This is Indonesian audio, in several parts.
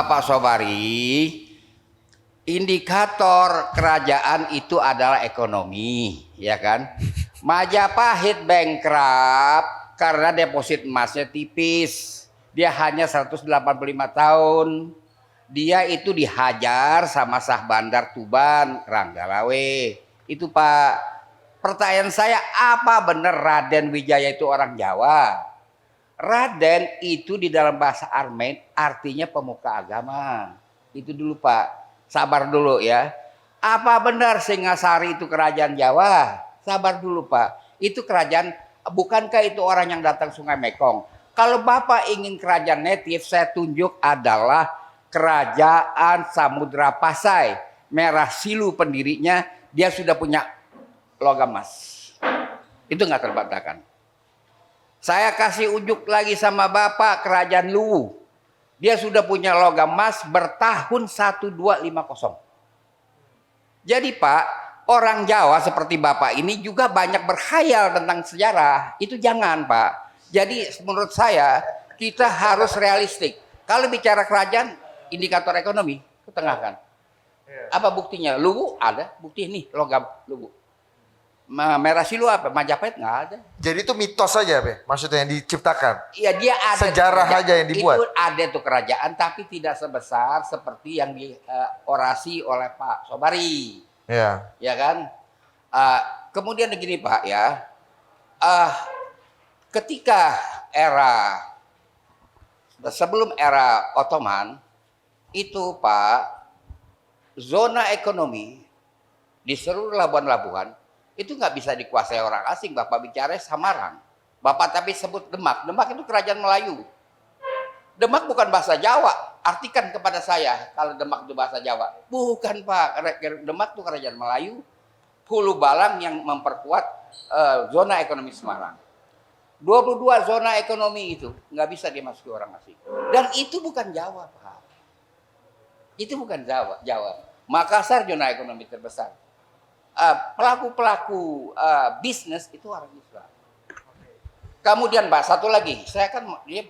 Pak Sobari, indikator kerajaan itu adalah ekonomi, ya kan? Majapahit bankrupt karena deposit emasnya tipis. Dia hanya 185 tahun. Dia itu dihajar sama Sah Bandar Tuban, Ranggalawe. Itu Pak. Pertanyaan saya, apa benar Raden Wijaya itu orang Jawa? Raden itu di dalam bahasa Armen artinya pemuka agama. Itu dulu Pak. Sabar dulu ya. Apa benar Singasari itu kerajaan Jawa? Sabar dulu Pak. Itu kerajaan, bukankah itu orang yang datang Sungai Mekong? Kalau Bapak ingin kerajaan native, saya tunjuk adalah kerajaan Samudra Pasai. Merah Silu pendirinya, dia sudah punya logam emas. Itu nggak terbantahkan. Saya kasih ujuk lagi sama Bapak kerajaan Luwu. Dia sudah punya logam emas bertahun 1250. Jadi Pak, orang Jawa seperti Bapak ini juga banyak berkhayal tentang sejarah. Itu jangan Pak. Jadi menurut saya kita harus realistik. Kalau bicara kerajaan, indikator ekonomi, ketengahkan. Apa buktinya? Luwu ada, bukti ini logam Luwu. Merah Silu apa? Majapahit nggak ada. Jadi itu mitos saja, Be? Maksudnya yang diciptakan? Iya dia ada. Sejarah aja yang dibuat? Itu ada tuh kerajaan, tapi tidak sebesar seperti yang diorasi oleh Pak Sobari. Ya. Ya kan? Kemudian begini Pak ya. Ketika sebelum era Ottoman, itu Pak, zona ekonomi di seluruh labuan-labuan, itu nggak bisa dikuasai orang asing. Bapak bicara Samarang, Bapak tapi sebut Demak. Demak itu kerajaan Melayu. Demak bukan bahasa Jawa. Artikan kepada saya kalau Demak itu bahasa Jawa. Bukan Pak. Demak itu kerajaan Melayu. Hulu Balang yang memperkuat zona ekonomi Semarang. 22 zona ekonomi itu nggak bisa dimasuki orang asing. Dan itu bukan Jawa Pak. Itu bukan Jawa. Makassar zona ekonomi terbesar. Pelaku-pelaku bisnis itu orang Islam. Kemudian Pak, satu lagi, saya kan dia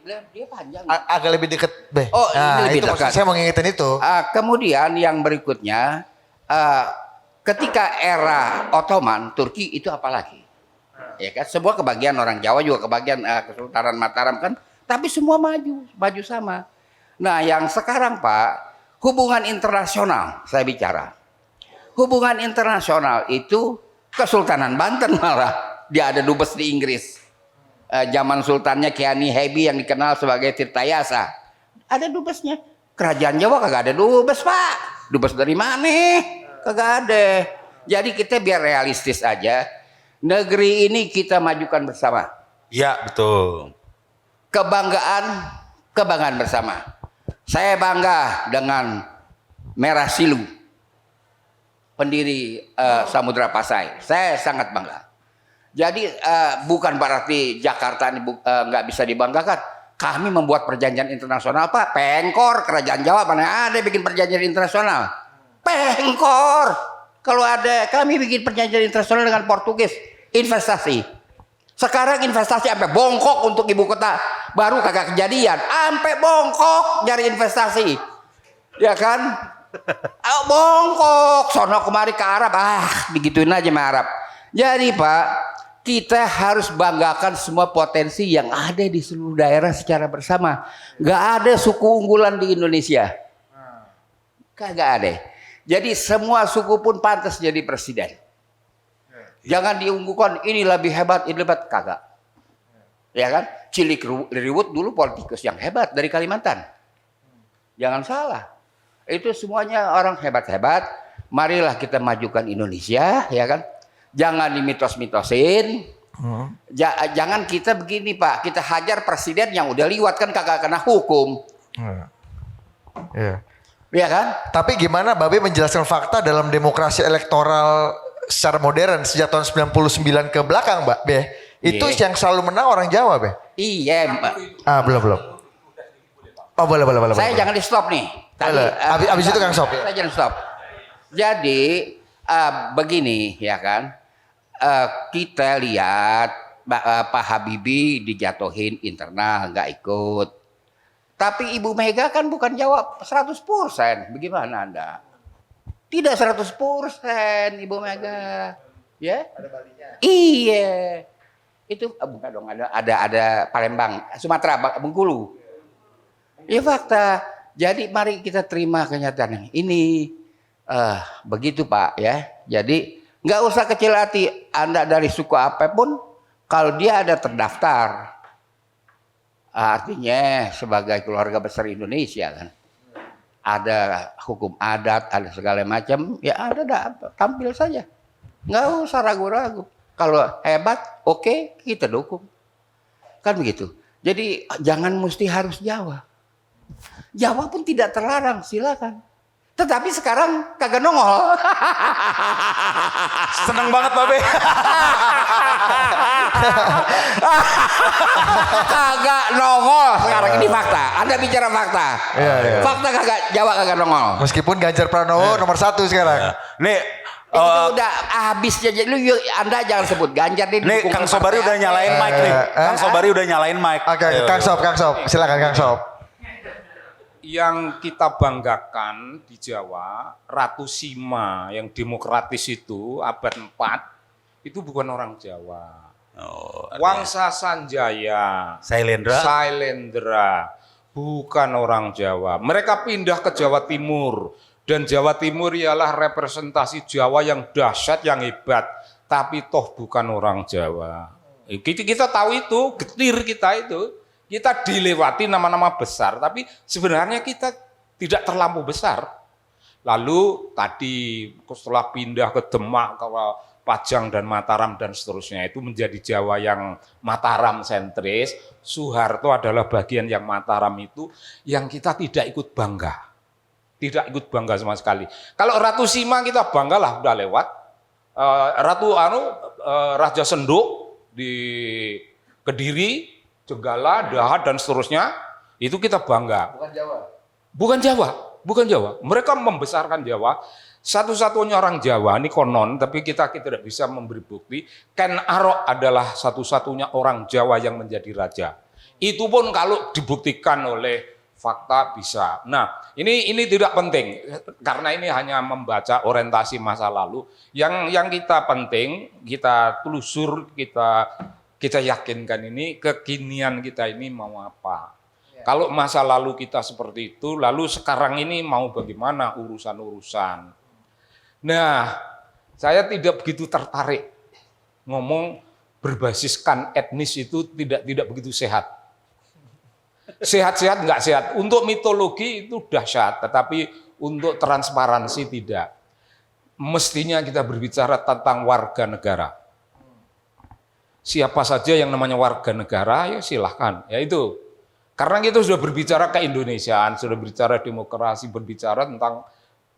panjang. Agak lebih dekat, Be. Oh, ini lebih dekat. Saya mau ngingetin itu. Kemudian yang berikutnya, ketika era Ottoman, Turki itu apalagi? Ya kan, semua kebagian orang Jawa juga kebagian Kesultanan Mataram kan, tapi semua maju sama. Nah, yang sekarang Pak, hubungan internasional saya bicara. Hubungan internasional itu Kesultanan Banten malah dia ada dubes di Inggris. Zaman sultannya Kiani Hebi yang dikenal sebagai Tirtayasa. Ada dubesnya. Kerajaan Jawa kagak ada dubes Pak. Dubes dari mana? Kagak ada. Jadi kita biar realistis aja. Negeri ini kita majukan bersama. Ya betul. Kebanggaan bersama. Saya bangga dengan Merah Silu, pendiri Samudra Pasai. Saya sangat bangga. Jadi bukan berarti Jakarta ini nggak bisa dibanggakan. Kami membuat perjanjian internasional Pak. Pengkor kerajaan Jawa mana ada bikin perjanjian internasional. Pengkor. Kalau ada kami bikin perjanjian internasional dengan Portugis. Investasi. Sekarang investasi sampai bongkok untuk ibu kota. Baru kagak kejadian. Sampai bongkok nyari investasi. Ya kan? Bongkok sono kemari ke Arab digituin aja sama Arab. Jadi Pak, kita harus banggakan semua potensi yang ada di seluruh daerah secara bersama. Gak ada suku unggulan di Indonesia, kagak ada. Jadi semua suku pun pantas jadi presiden. Jangan diunggulkan ini lebih hebat, ini hebat, kagak. Ya kan? Cilik Riwut dulu politikus yang hebat dari Kalimantan. Jangan salah. Itu semuanya orang hebat-hebat. Marilah kita majukan Indonesia, ya kan? Jangan dimitos-mitosin. Jangan kita begini Pak, kita hajar presiden yang udah liwat kan kagak kena hukum. Iya. Iya kan? Tapi gimana Babe menjelaskan fakta dalam demokrasi elektoral secara modern sejak tahun 99 ke belakang, Mbak Be? Itu yang selalu menang orang Jawa, Be? Iya, Mbak. Belum. Oh, boleh. Saya jangan di stop nih. Abis itu Kang Sob. Saya jangan stop. Jadi begini ya kan, kita lihat Pak Habibie dijatuhin internal nggak ikut. Tapi Ibu Mega kan bukan jawab 100%. Bagaimana Anda? Tidak 100% Ibu Mega. Ya? Ada balinya. Iya. Itu bukan dong, ada Palembang, Sumatera, Bengkulu. Ya fakta. Jadi mari kita terima kenyataan ini. Begitu Pak ya. Jadi nggak usah kecil hati. Anda dari suku apapun, kalau dia ada terdaftar, artinya sebagai keluarga besar Indonesia kan, ada hukum adat, ada segala macam, ya ada tampil saja, nggak usah ragu-ragu. Kalau hebat, oke, kita dukung, kan begitu. Jadi jangan mesti harus Jawa. Jawa pun tidak terlarang, silakan. Tetapi sekarang kagak nongol. Seneng banget Babe. Kagak nongol sekarang, ini fakta. Anda bicara fakta. Iya. Fakta Jawa kagak nongol. Meskipun Ganjar Pranowo nomor 1 sekarang. Nih, Itu udah habis aja. Anda jangan sebut Ganjar nih Kang Sobari udah nyalain mic nih. Kang Sobari udah nyalain mic. Oke, Kang Sob, silakan Kang Sob. Yang kita banggakan di Jawa, Ratu Sima yang demokratis itu abad 4 itu bukan orang Jawa. Wangsa Sanjaya, Sailendra bukan orang Jawa. Mereka pindah ke Jawa Timur dan Jawa Timur ialah representasi Jawa yang dahsyat, yang hebat, tapi toh bukan orang Jawa. Kita tahu itu, getir kita itu. Kita dilewati nama-nama besar, tapi sebenarnya kita tidak terlampau besar. Lalu tadi setelah pindah ke Demak, ke Pajang dan Mataram dan seterusnya, itu menjadi Jawa yang Mataram sentris. Soeharto adalah bagian yang Mataram itu yang kita tidak ikut bangga. Tidak ikut bangga sama sekali. Kalau Ratu Sima kita bangga lah, udah lewat. Raja Senduk di Kediri, Jenggala, Dahat dan seterusnya, itu kita bangga. Bukan Jawa. Mereka membesarkan Jawa. Satu-satunya orang Jawa, ini konon, tapi kita tidak bisa memberi bukti. Ken Arok adalah satu-satunya orang Jawa yang menjadi raja. Itu pun kalau dibuktikan oleh fakta bisa. Nah, ini tidak penting karena ini hanya membaca orientasi masa lalu. Yang kita penting, kita telusur, kita yakinkan ini kekinian kita ini mau apa. Ya. Kalau masa lalu kita seperti itu, lalu sekarang ini mau bagaimana urusan-urusan. Nah, saya tidak begitu tertarik ngomong berbasiskan etnis itu tidak begitu sehat. Sehat-sehat nggak sehat. Untuk mitologi itu dahsyat, tetapi untuk transparansi tidak. Mestinya kita berbicara tentang warga negara. Siapa saja yang namanya warga negara, ya silahkan. Ya itu. Karena kita sudah berbicara keindonesiaan, sudah berbicara demokrasi, berbicara tentang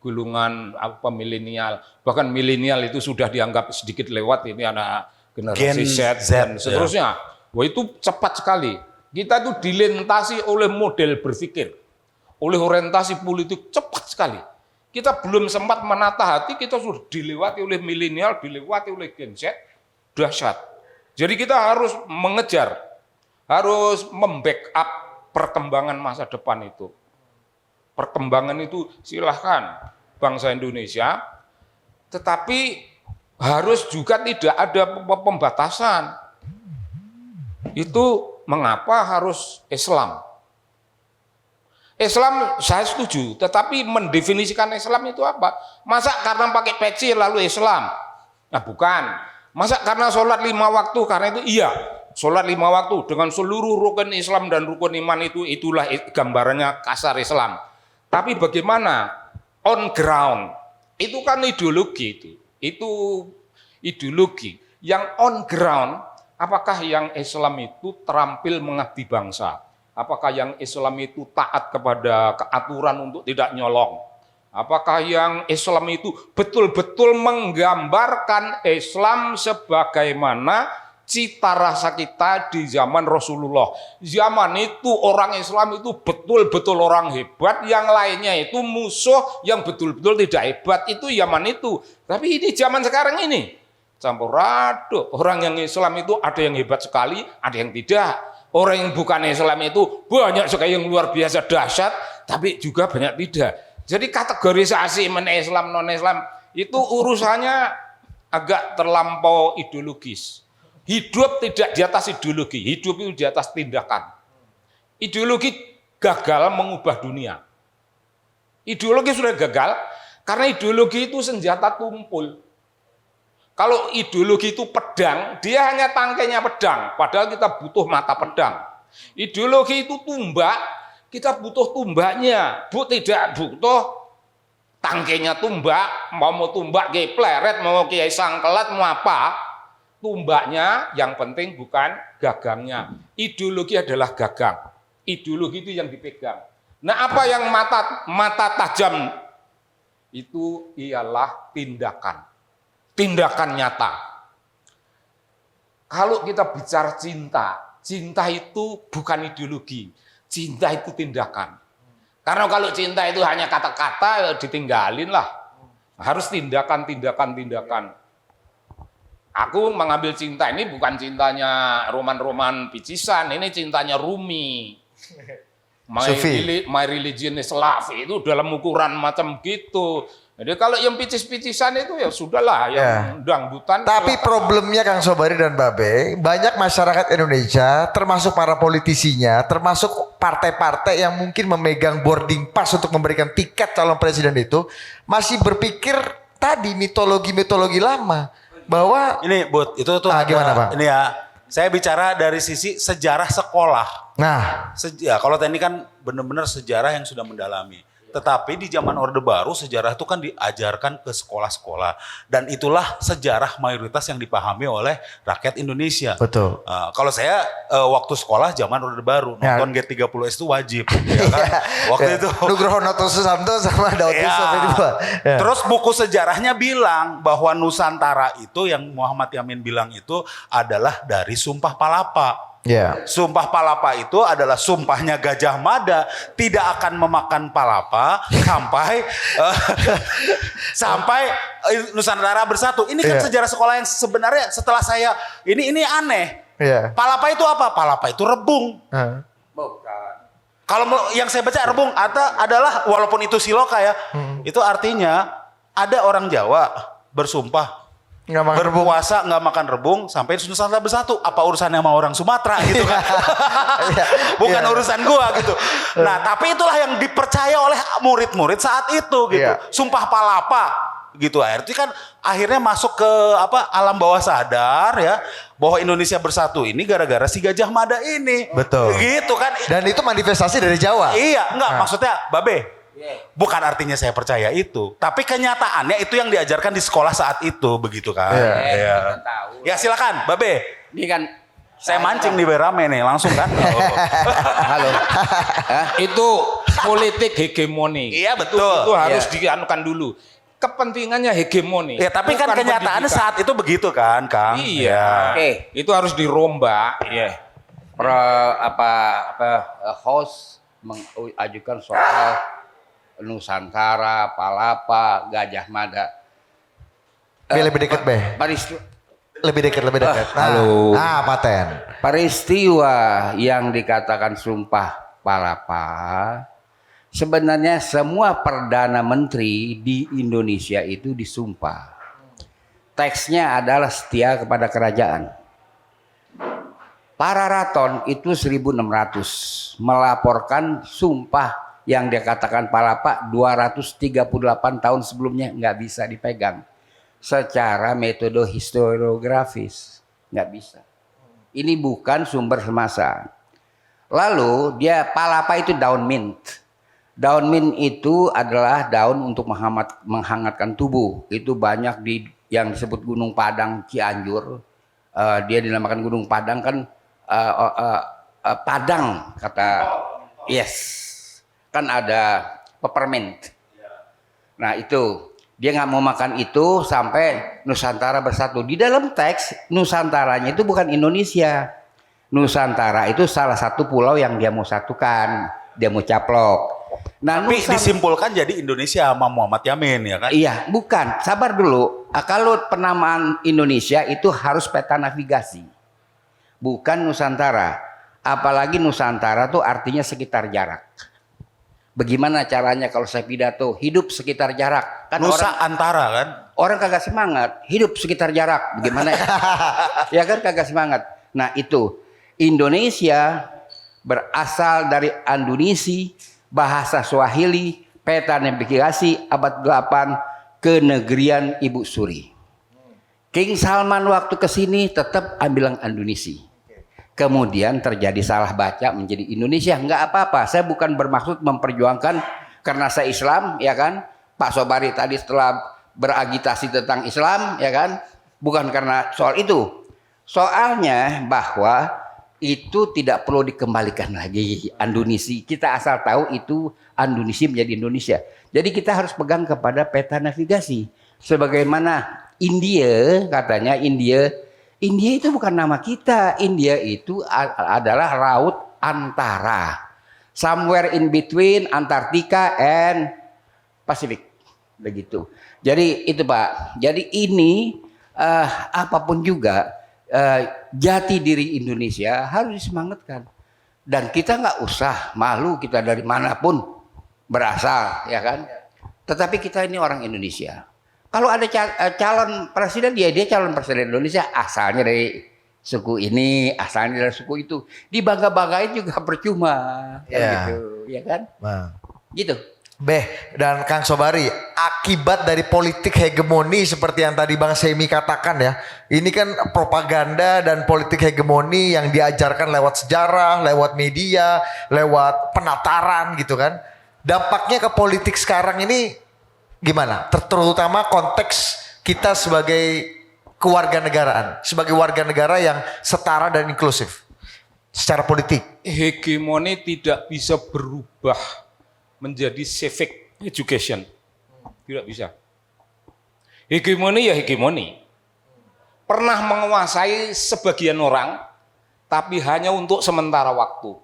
golongan milenial. Bahkan milenial itu sudah dianggap sedikit lewat, ini anak generasi Z dan seterusnya. Wah itu cepat sekali. Kita itu dilintasi oleh model berpikir, oleh orientasi politik cepat sekali. Kita belum sempat menata hati, kita sudah dilewati oleh milenial, dilewati oleh Gen Z, dahsyat. Jadi kita harus mengejar, harus membackup perkembangan masa depan itu. Perkembangan itu silahkan bangsa Indonesia, tetapi harus juga tidak ada pembatasan. Itu mengapa harus Islam? Islam saya setuju, tetapi mendefinisikan Islam itu apa? Masa karena pakai peci lalu Islam? Nah bukan. Masa karena sholat 5 waktu, karena itu iya, sholat 5 waktu dengan seluruh rukun Islam dan rukun iman itulah gambarannya kasar Islam. Tapi bagaimana on ground? Itu kan ideologi itu ideologi. Yang on ground, apakah yang Islam itu terampil mengabdi bangsa? Apakah yang Islam itu taat kepada keaturan untuk tidak nyolong? Apakah yang Islam itu betul-betul menggambarkan Islam sebagaimana cita rasa kita di zaman Rasulullah? Zaman itu orang Islam itu betul-betul orang hebat, yang lainnya itu musuh yang betul-betul tidak hebat, itu zaman itu. Tapi ini zaman sekarang ini campur aduk. Orang yang Islam itu ada yang hebat sekali, ada yang tidak. Orang yang bukan Islam itu banyak sekali yang luar biasa dahsyat, tapi juga banyak tidak. Jadi kategorisasi Islam non Islam itu urusannya agak terlampau ideologis. Hidup tidak di atas ideologi, hidup itu di atas tindakan. Ideologi gagal mengubah dunia. Ideologi sudah gagal karena ideologi itu senjata tumpul. Kalau ideologi itu pedang, dia hanya tangkainya pedang, padahal kita butuh mata pedang. Ideologi itu tumbak, kita butuh tumbaknya, tidak butuh tangkainya tumbak, mau tumbak kayak pleret, mau kayak sangkelat, mau apa, tumbaknya yang penting bukan gagangnya. Ideologi adalah gagang, ideologi itu yang dipegang. Nah, apa yang mata tajam itu ialah tindakan. Tindakan nyata. Kalau kita bicara cinta, cinta itu bukan ideologi, cinta itu tindakan. Karena kalau cinta itu hanya kata-kata, ya ditinggalin lah. Harus tindakan. Aku mengambil cinta ini bukan cintanya roman-roman picisan, ini cintanya Rumi. My religion is love, itu dalam ukuran macam gitu. Jadi kalau yang picis-picisan itu ya sudahlah, yang dangdutan. Tapi problemnya Kang Sobari dan Babe, banyak masyarakat Indonesia, termasuk para politisinya, termasuk partai-partai yang mungkin memegang boarding pass untuk memberikan tiket calon presiden itu, masih berpikir tadi mitologi-mitologi lama. Bahwa ini Bud, itu tuh gimana Bang? Ini ya, saya bicara dari sisi sejarah sekolah. Nah, Kalau TNI kan benar-benar sejarah yang sudah mendalami. Tetapi di zaman Orde Baru sejarah itu kan diajarkan ke sekolah-sekolah. Dan itulah sejarah mayoritas yang dipahami oleh rakyat Indonesia. betul. Kalau saya waktu sekolah zaman Orde Baru, nonton G30S itu wajib. Ya kan? Waktu itu. Nugroho Noto Susanto sama Daud Yusuf itu. Ya. Terus buku sejarahnya bilang bahwa Nusantara itu yang Muhammad Yamin bilang itu adalah dari Sumpah Palapa. Ya. Sumpah Palapa itu adalah sumpahnya Gajah Mada tidak akan memakan palapa sampai Nusantara bersatu. Ini kan sejarah sekolah yang sebenarnya setelah saya ini aneh. Yeah. Palapa itu apa? Palapa itu rebung. Bukan. Kalau yang saya baca rebung adalah walaupun itu siloka ya, itu artinya ada orang Jawa bersumpah berpuasa nggak makan rebung sampai Nusantara bersatu. Apa urusannya sama orang Sumatera gitu kan? Bukan urusan gua gitu. Nah, tapi itulah yang dipercaya oleh murid-murid saat itu gitu. Sumpah Palapa gitu. Artinya kan akhirnya masuk ke alam bawah sadar ya, bahwa Indonesia bersatu ini gara-gara si Gajah Mada ini. Betul. Gitu kan. Dan itu manifestasi dari Jawa. Iya, enggak maksudnya Babe. Bukan artinya saya percaya itu, tapi kenyataannya itu yang diajarkan di sekolah saat itu, begitu kan? Kita tahu. Ya silakan, Babe. Ini kan Saya mancing di rame nih, langsung kan? Halo. Itu politik hegemoni. Iya betul. Itu harus dianukan dulu. Kepentingannya hegemoni. Ya tapi kan bukan kenyataannya pendidikan. saat itu begitu kan, Kang? Iya. Itu harus dirombak. Iya. Host mengajukan soal Nusantara, Palapa, Gajah Mada. Lebih dekat, Be. Lebih dekat. Halo. Paten. Peristiwa yang dikatakan Sumpah Palapa, sebenarnya semua Perdana Menteri di Indonesia itu disumpah. Teksnya adalah setia kepada kerajaan. Para Raton itu 1600 melaporkan sumpah yang dikatakan Palapa 238 tahun sebelumnya nggak bisa dipegang secara metode historiografis, nggak bisa. Ini bukan sumber semasa. Lalu dia Palapa itu daun mint. Daun mint itu adalah daun untuk menghangatkan tubuh. Itu banyak di yang disebut Gunung Padang Cianjur. Dia dinamakan Gunung Padang kan Padang kata yes. Kan ada peppermint. Nah itu dia nggak mau makan itu sampai Nusantara bersatu. Di dalam teks Nusantaranya itu bukan Indonesia. Nusantara itu salah satu pulau yang dia mau satukan, dia mau caplok. Nah, tapi disimpulkan jadi Indonesia sama Muhammad Yamin ya kan? Iya, bukan. Sabar dulu. Kalau penamaan Indonesia itu harus peta navigasi, bukan Nusantara. Apalagi Nusantara tuh artinya sekitar jarak. Bagaimana caranya kalau saya pidato hidup sekitar jarak? Kan Nusa Antara kan? orang kagak semangat, hidup sekitar jarak. Bagaimana ya? Ya kan kagak semangat. Nah itu Indonesia berasal dari Andunisi, bahasa Swahili, peta navigasi abad 8 kenegerian Ibu Suri. King Salman waktu kesini tetap ambil Andunisi. Kemudian terjadi salah baca menjadi Indonesia. Enggak apa-apa, saya bukan bermaksud memperjuangkan karena saya Islam, ya kan. Pak Sobari tadi setelah beragitasi tentang Islam, ya kan. Bukan karena soal itu. Soalnya bahwa itu tidak perlu dikembalikan lagi Andunisi. Kita asal tahu itu Andunisi menjadi Indonesia. Jadi kita harus pegang kepada peta navigasi. Sebagaimana India, katanya India itu bukan nama kita. India itu adalah laut antara. Somewhere in between Antartika and Pasifik. Begitu. Jadi itu Pak. Jadi ini apapun juga jati diri Indonesia harus disemangatkan. Dan kita nggak usah malu kita dari manapun berasal, ya kan. Tetapi kita ini orang Indonesia. Kalau ada calon presiden, dia calon presiden Indonesia asalnya dari suku ini, asalnya dari suku itu. Dibangga-banggain juga percuma, kan gitu, ya kan? Nah. Gitu. Beh, dan Kang Sobari, akibat dari politik hegemoni seperti yang tadi Bang Semi katakan ya, ini kan propaganda dan politik hegemoni yang diajarkan lewat sejarah, lewat media, lewat penataran gitu kan. Dampaknya ke politik sekarang ini gimana? Terutama konteks kita sebagai kewarganegaraan, sebagai warga negara yang setara dan inklusif secara politik. Hegemoni tidak bisa berubah menjadi civic education. Tidak bisa. Hegemoni ya hegemoni. Pernah menguasai sebagian orang, tapi hanya untuk sementara waktu.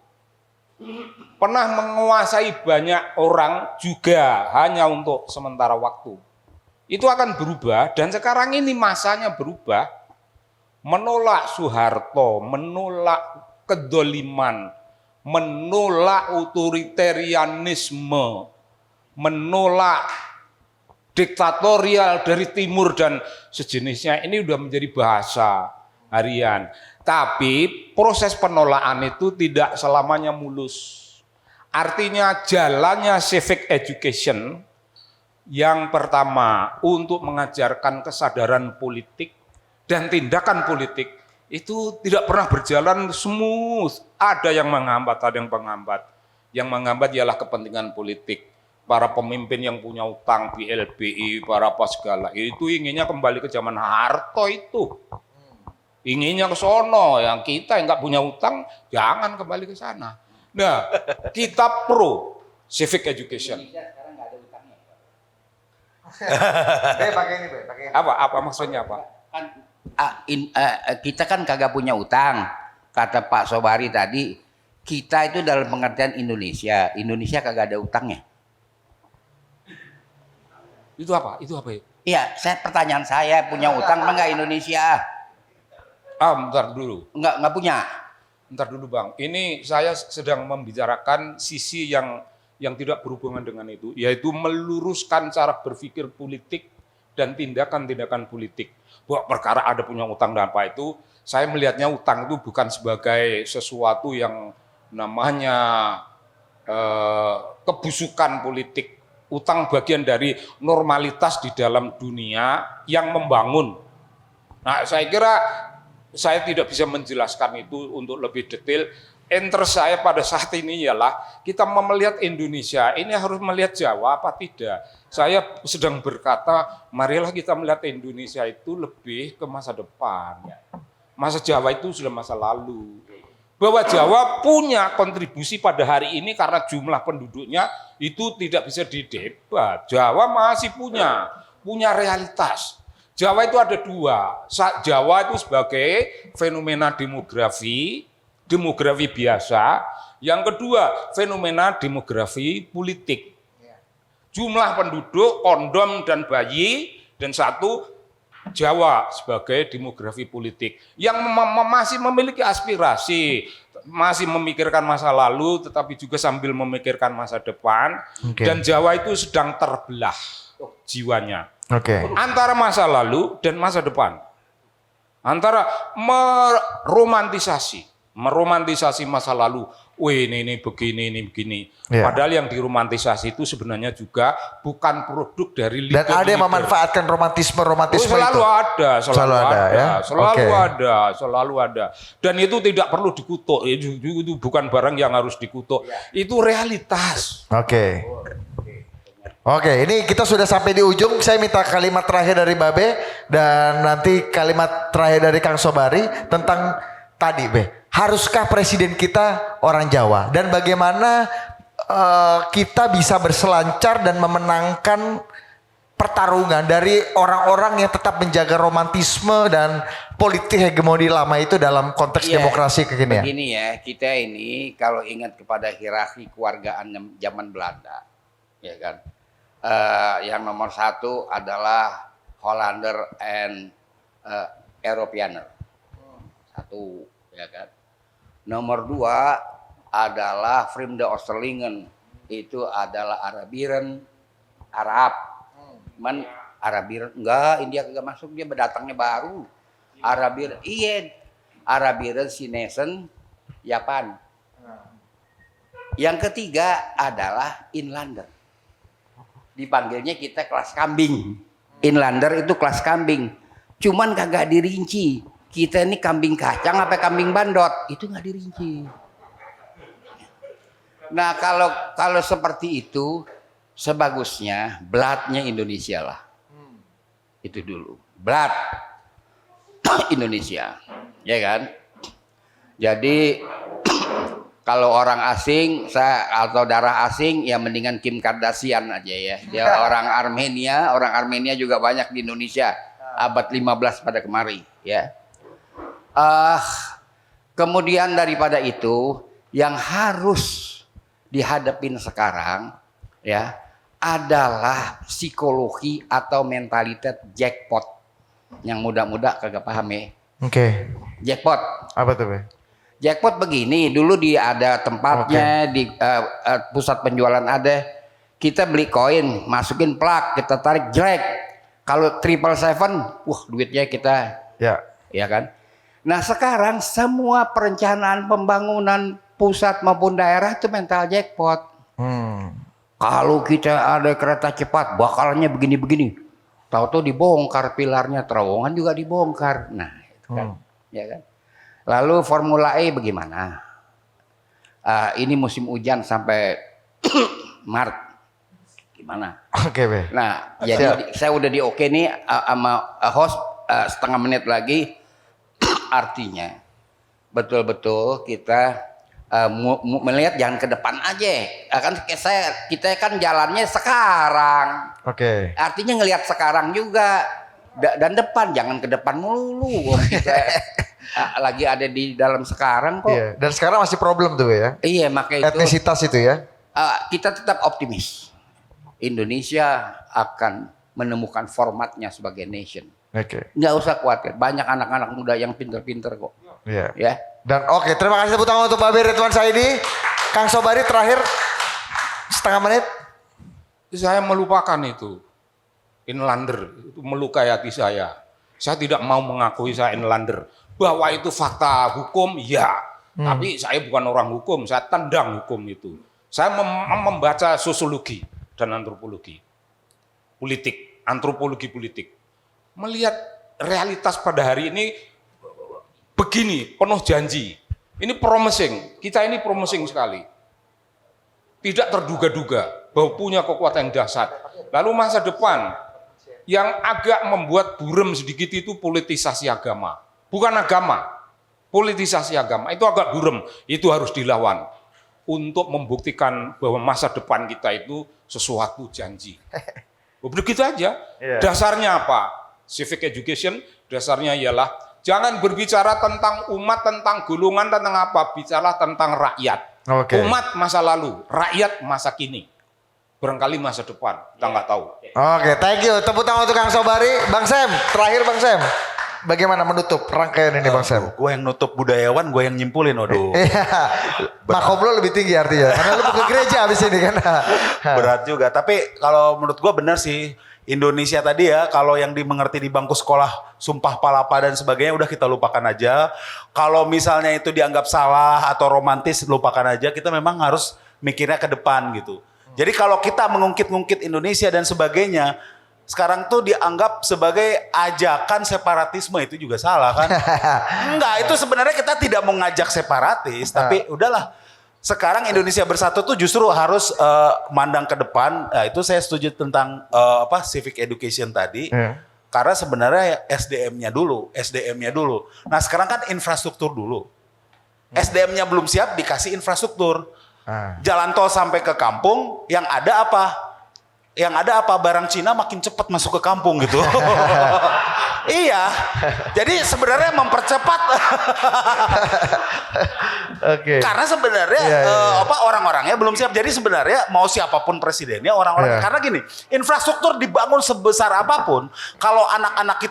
Pernah menguasai banyak orang juga hanya untuk sementara waktu. Itu akan berubah dan sekarang ini masanya berubah. Menolak Soeharto, menolak kedoliman, menolak otoritarianisme, menolak diktatorial dari timur dan sejenisnya, ini sudah menjadi bahasa harian. Tapi proses penolakan itu tidak selamanya mulus. Artinya jalannya civic education yang pertama untuk mengajarkan kesadaran politik dan tindakan politik itu tidak pernah berjalan smooth. Ada yang menghambat, ada yang penghambat. Yang menghambat ialah kepentingan politik. Para pemimpin yang punya utang, BLBI, para apa segala, itu inginnya kembali ke zaman Harto itu. Inginnya ke sono, yang kita yang nggak punya utang, jangan kembali ke sana. Nah, kita pro civic education. Apa maksudnya apa? Kita kan kagak punya utang. Kata Pak Sobari tadi, kita itu dalam pengertian Indonesia. Indonesia kagak ada utangnya. Itu apa? Itu apa ya? Iya, pertanyaan saya punya utang apa enggak Indonesia? Bentar dulu. Enggak punya. Bentar dulu Bang. Ini saya sedang membicarakan sisi yang tidak berhubungan dengan itu, yaitu meluruskan cara berpikir politik dan tindakan-tindakan politik. Bahwa perkara ada punya utang dan apa itu, saya melihatnya utang itu bukan sebagai sesuatu yang namanya kebusukan politik. Utang bagian dari normalitas di dalam dunia yang membangun. Nah, saya kira saya tidak bisa menjelaskan itu untuk lebih detail. Interest saya pada saat ini ialah kita melihat Indonesia, ini harus melihat Jawa apa tidak. Saya sedang berkata, marilah kita melihat Indonesia itu lebih ke masa depan. Masa Jawa itu sudah masa lalu. Bahwa Jawa punya kontribusi pada hari ini karena jumlah penduduknya itu tidak bisa didebat. Jawa masih punya realitas. Jawa itu ada dua. Jawa itu sebagai fenomena demografi biasa. Yang kedua, fenomena demografi politik. Jumlah penduduk, kondom dan bayi, dan satu Jawa sebagai demografi politik yang masih memiliki aspirasi masih memikirkan masa lalu, tetapi juga sambil memikirkan masa depan. Oke. Dan Jawa itu sedang terbelah jiwanya Oke. antara masa lalu dan masa depan, antara meromantisasi masa lalu. Wih, ini begini. Iya. Padahal yang diromantisasi itu sebenarnya juga bukan produk dari Dan ada yang leader-leader. memanfaatkan romantisme Selalu itu. ada, Selalu ada, ya? selalu ada. Dan itu tidak perlu dikutuk. Itu bukan barang yang harus dikutuk. Itu realitas. Oke. Oke, ini kita sudah sampai di ujung. Saya minta kalimat terakhir dari Babe dan nanti kalimat terakhir dari Kang Sobari tentang tadi, Be. Haruskah presiden kita orang Jawa? Dan bagaimana kita bisa berselancar dan memenangkan pertarungan dari orang-orang yang tetap menjaga romantisme dan politik hegemoni lama itu dalam konteks demokrasi kekinian? Begini ya, kita ini kalau ingat kepada hierarki keluargaan zaman Belanda, ya kan. Yang nomor satu adalah Hollander and Europeaner. Satu, ya kan. Nomor dua adalah Vreemde Oosterlingen, itu adalah Arabieren, Arab. Cuman Arabieren enggak, India kagak masuk, dia berdatangnya baru. Arabieren, iya. Arabieren, Sinesen, Japan. Yang ketiga adalah Inlander. Dipanggilnya kita kelas kambing. Inlander itu kelas kambing. Cuman kagak dirinci. Kita ini kambing kacang apa kambing bandot, itu nggak dirinci. Nah kalau seperti itu, sebagusnya bloodnya Indonesia lah. Itu dulu, blood Indonesia, ya kan? Jadi kalau orang asing, atau darah asing, ya mendingan Kim Kardashian aja ya. Dia orang Armenia juga banyak di Indonesia, abad 15 pada kemari, ya. Kemudian daripada itu yang harus dihadapin sekarang ya adalah psikologi atau mentalitas jackpot. Yang muda-muda kagak paham ya. Oke. Jackpot. Apa tuh, Be? Jackpot begini, dulu ada tempatnya di pusat penjualan ada. Kita beli koin, masukin plak, kita tarik jelek. Kalau 777, duitnya kita ya kan. Nah sekarang semua perencanaan pembangunan pusat maupun daerah itu mental jackpot. Kalau kita ada kereta cepat bakalnya begini-begini. Tahu-tahu dibongkar pilarnya, terowongan juga dibongkar. Nah itu kan, ya kan. Lalu Formula E bagaimana? Ini musim hujan sampai Maret. Gimana? Oke, Be. Nah, jadi saya udah di oke nih sama host setengah menit lagi. Artinya betul-betul kita melihat jangan ke depan aja. Kan kita kan jalannya sekarang. Oke. Artinya ngelihat sekarang juga dan depan, jangan ke depan melulu. Kita lagi ada di dalam sekarang kok. Iya. Dan sekarang masih problem tuh, Be, ya. Iya, makanya itu Etnisitas itu ya. kita tetap optimis. Indonesia akan menemukan formatnya sebagai nation. Oke. Nggak usah khawatir, banyak anak-anak muda yang pinter-pinter kok. Iya. Ya. Dan oke, terima kasih tepuk tangan untuk Babe Ridwan Saidi. Kang Sobari terakhir setengah menit. Saya melupakan itu. Inlander itu melukai hati saya. Saya tidak mau mengakui saya Inlander. Bahwa itu fakta hukum, ya. Tapi saya bukan orang hukum, saya tendang hukum itu. Saya membaca sosiologi dan antropologi. Politik, antropologi politik. Melihat realitas pada hari ini begini, penuh janji. Ini promising, kita ini promising sekali. Tidak terduga-duga bahwa punya kekuatan yang dahsyat. Lalu masa depan yang agak membuat buram sedikit itu politisasi agama. Bukan agama, politisasi agama. Itu agak buram, itu harus dilawan. Untuk membuktikan bahwa masa depan kita itu sesuatu janji. Begitu aja. Dasarnya apa? Civic education dasarnya ialah jangan berbicara tentang umat, tentang golongan, tentang apa. Bicara tentang rakyat. Oke. Umat masa lalu, rakyat masa kini. Barangkali masa depan, kita nggak tahu. Oke, thank you. Tepuk tangan untuk Kang Sobari. Bang Sam, terakhir Bang Sam. bagaimana menutup rangkaian ini Bang Sam? Gue yang nutup budayawan, gue yang nyimpulin, waduh. Iya. Makom lo lebih tinggi artinya. Karena lo mau ke gereja abis ini kan. Berat juga. Tapi kalau menurut gue benar sih. Indonesia tadi ya, kalau yang dimengerti di bangku sekolah, sumpah palapa dan sebagainya udah kita lupakan aja. Kalau misalnya itu dianggap salah atau romantis, lupakan aja. Kita memang harus mikirnya ke depan gitu. Jadi kalau kita mengungkit-ungkit Indonesia dan sebagainya, sekarang tuh dianggap sebagai ajakan separatisme, itu juga salah kan? Enggak, itu sebenarnya kita tidak mau ngajak separatis, tapi udahlah. Sekarang Indonesia Bersatu tuh justru harus mandang ke depan. Nah, itu saya setuju tentang civic education tadi. Karena sebenarnya SDM-nya dulu. Nah, sekarang kan infrastruktur dulu. SDM-nya belum siap, dikasih infrastruktur. Jalan tol sampai ke kampung, yang ada apa? Yang ada apa? Barang Cina makin cepat masuk ke kampung gitu. Iya. Jadi sebenarnya mempercepat. Oke. Karena sebenarnya orang-orangnya belum siap. Jadi sebenarnya mau siapapun presidennya orang-orang karena gini, infrastruktur dibangun sebesar apapun, kalau anak-anak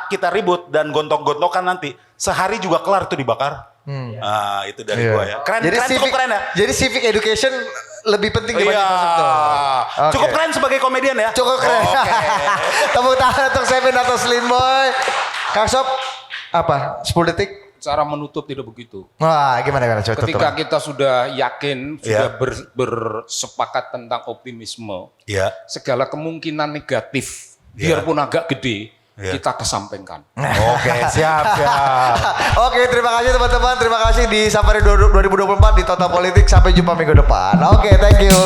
kita ribut dan gontok-gontokan nanti, sehari juga kelar itu dibakar. Nah, itu dari gua ya. Keren, cukup keren ya. Jadi civic education lebih penting dibanding infrastruktur. Okay. Cukup keren sebagai komedian ya. Cukup keren. Tepuk tangan untuk Sevin atau Slim Boy. Kang Sob, apa? 10 detik? Cara menutup tidak begitu. Wah, gimana? Coba Ketika tutup. kita sudah yakin, sudah bersepakat tentang optimisme, segala kemungkinan negatif, biarpun agak gede, kita kesampingkan. Oke, siap. Oke, terima kasih teman-teman. Terima kasih di Safari 2024 di Total Politik. Sampai jumpa minggu depan. Oke, thank you.